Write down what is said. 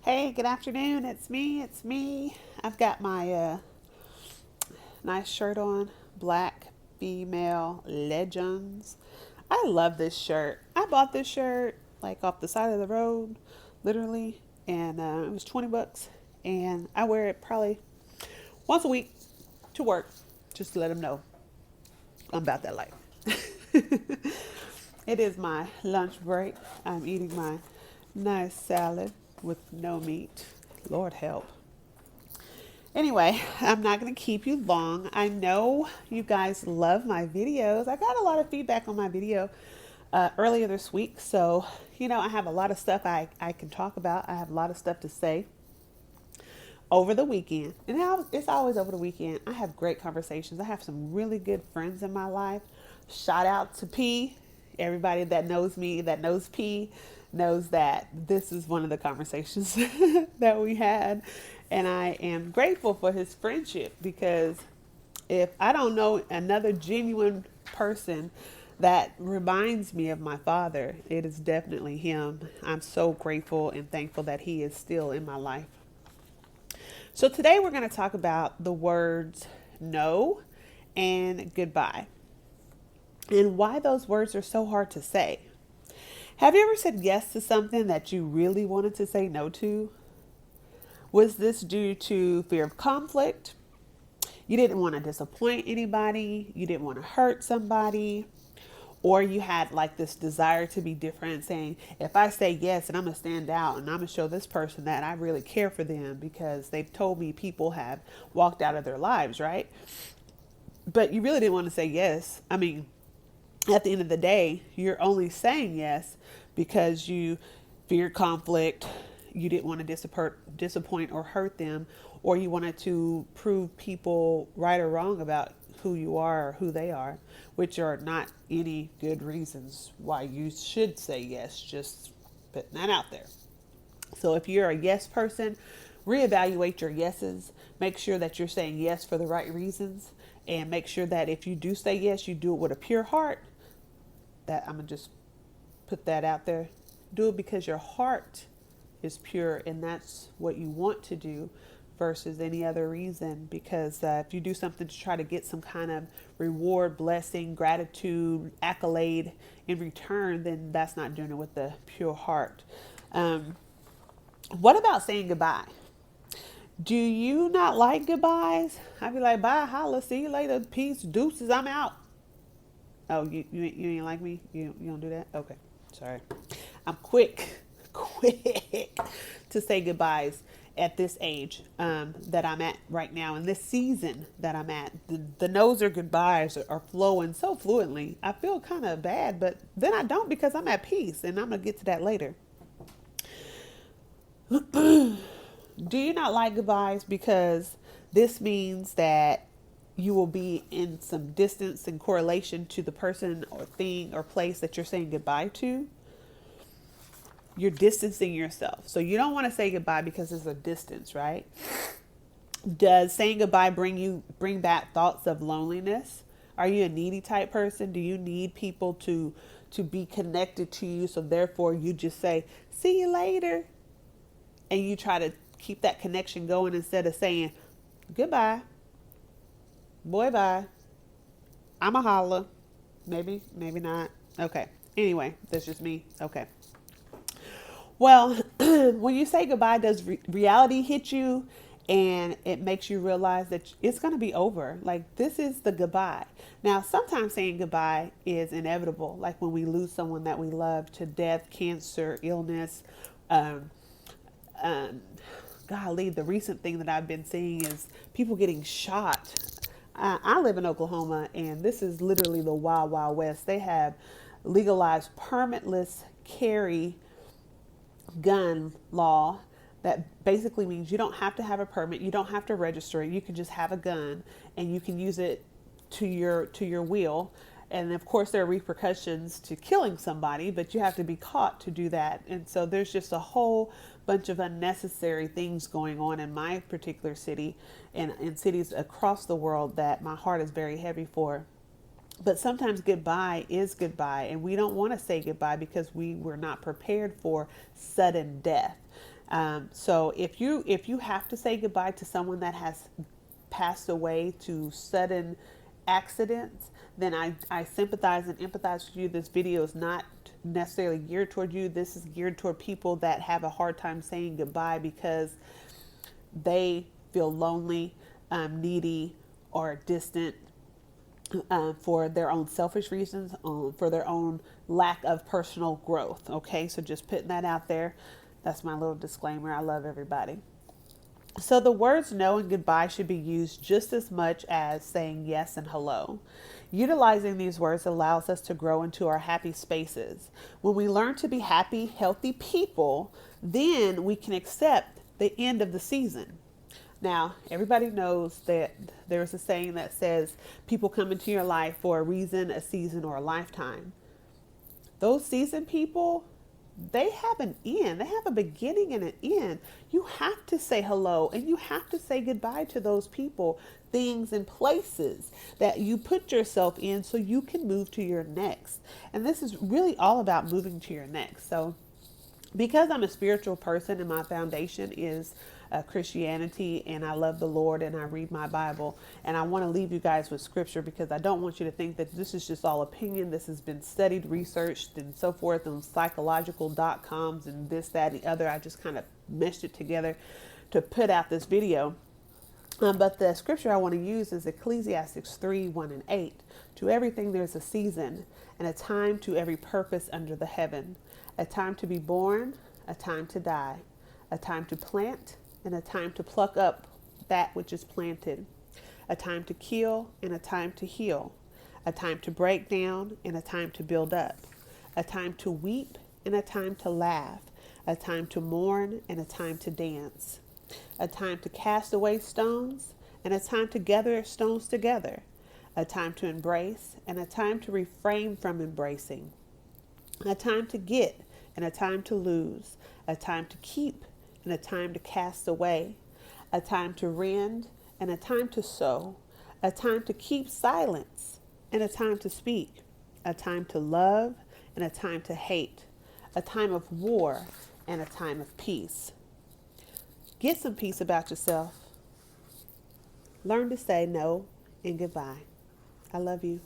Hey, good afternoon. It's me. It's me. I've got my nice shirt on, black female legends. I love this shirt. I bought this shirt like off the side of the road, literally, and it was 20 bucks. And I wear it probably once a week to work, just to let them know I'm about that life. It is my lunch break. I'm eating my nice salad with no meat. Lord help. Anyway, I'm not going to keep you long. I know you guys love my videos. I got a lot of feedback on my video earlier this week. So, I have a lot of stuff I can talk about. I have a lot of stuff to say over the weekend. And now it's always over the weekend. I have great conversations. I have some really good friends in my life. Shout out to P. Everybody that knows me, that knows P, knows that this is one of the conversations that we had. And I am grateful for his friendship because if I don't know another genuine person that reminds me of my father, it is definitely him. I'm so grateful and thankful that he is still in my life. So today we're going to talk about the words no and goodbye and why those words are so hard to say. Have you ever said yes to something that you really wanted to say no to? Was this due to fear of conflict? You didn't want to disappoint anybody, you didn't want to hurt somebody, or you had like this desire to be different, saying, if I say yes, and I'm going to stand out and I'm going to show this person that I really care for them because they've told me people have walked out of their lives, right? But you really didn't want to say yes. I mean, at the end of the day, you're only saying yes because you feared conflict, you didn't want to disappoint or hurt them, or you wanted to prove people right or wrong about who you are or who they are, which are not any good reasons why you should say yes, just putting that out there. So if you're a yes person, reevaluate your yeses. Make sure that you're saying yes for the right reasons, and make sure that if you do say yes, you do it with a pure heart. That I'm gonna just put that out there. Do it because your heart is pure and that's what you want to do versus any other reason. Because if you do something to try to get some kind of reward, blessing, gratitude, accolade in return, then that's not doing it with the pure heart. What about saying goodbye? Do you not like goodbyes? I'd be like, bye, holla, see you later, peace, deuces, I'm out. Oh, you ain't like me? You don't do that? Okay. Sorry. I'm quick to say goodbyes at this age that I'm at right now, in this season that I'm at. The no's or goodbyes are flowing so fluently. I feel kind of bad, but then I don't because I'm at peace, and I'm going to get to that later. Do you not like goodbyes because this means that you will be in some distance and correlation to the person or thing or place that you're saying goodbye to? You're distancing yourself. So you don't want to say goodbye because there's a distance, right? Does saying goodbye bring back thoughts of loneliness? Are you a needy type person? Do you need people to be connected to you, so therefore you just say see you later, and you try to keep that connection going instead of saying goodbye, boy bye, I'm a holla, maybe not. Okay, anyway, that's just me. Okay. Well, when you say goodbye, does reality hit you and it makes you realize that it's going to be over? Like, this is the goodbye. Now, sometimes saying goodbye is inevitable, like when we lose someone that we love to death, cancer, illness. Um, um, Golly, the recent thing that I've been seeing is people getting shot. I live in Oklahoma, and this is literally the wild, wild west. They have legalized permitless carry gun law that basically means you don't have to have a permit, you don't have to register it, you can just have a gun and you can use it to your will. And of course there are repercussions to killing somebody, but you have to be caught to do that. And so there's just a whole bunch of unnecessary things going on in my particular city and in cities across the world that my heart is very heavy for. But sometimes goodbye is goodbye, and we don't want to say goodbye because we were not prepared for sudden death. So if you have to say goodbye to someone that has passed away to sudden accidents, then I sympathize and empathize with you. This video is not necessarily geared toward you. This is geared toward people that have a hard time saying goodbye because they feel lonely, needy, or distant, for their own selfish reasons, for their own lack of personal growth. Okay, so just putting that out there. That's my little disclaimer. I love everybody. So the words no and goodbye should be used just as much as saying yes and hello. Utilizing these words allows us to grow into our happy spaces. When we learn to be happy, healthy people, then we can accept the end of the season. Now, everybody knows that there's a saying that says people come into your life for a reason, a season, or a lifetime. Those season people, they have an end. They have a beginning and an end. You have to say hello and you have to say goodbye to those people, things, and places that you put yourself in so you can move to your next. And this is really all about moving to your next. So because I'm a spiritual person and my foundation is Christianity, and I love the Lord and I read my Bible, and I want to leave you guys with scripture because I don't want you to think that this is just all opinion. This has been studied, researched, and so forth on psychological.coms and this, that, and the other. I just kind of meshed it together to put out this video. But the scripture I want to use is Ecclesiastes 3:1-8. To everything there's a season and a time to every purpose under the heaven, a time to be born, a time to die, a time to plant, and a time to pluck up that which is planted, a time to kill and a time to heal, a time to break down and a time to build up, a time to weep and a time to laugh, a time to mourn and a time to dance, a time to cast away stones and a time to gather stones together, a time to embrace and a time to refrain from embracing, a time to get and a time to lose, a time to keep and a time to cast away, a time to rend and a time to sow, a time to keep silence and a time to speak, a time to love and a time to hate, a time of war and a time of peace. Get some peace about yourself. Learn to say no and goodbye. I love you.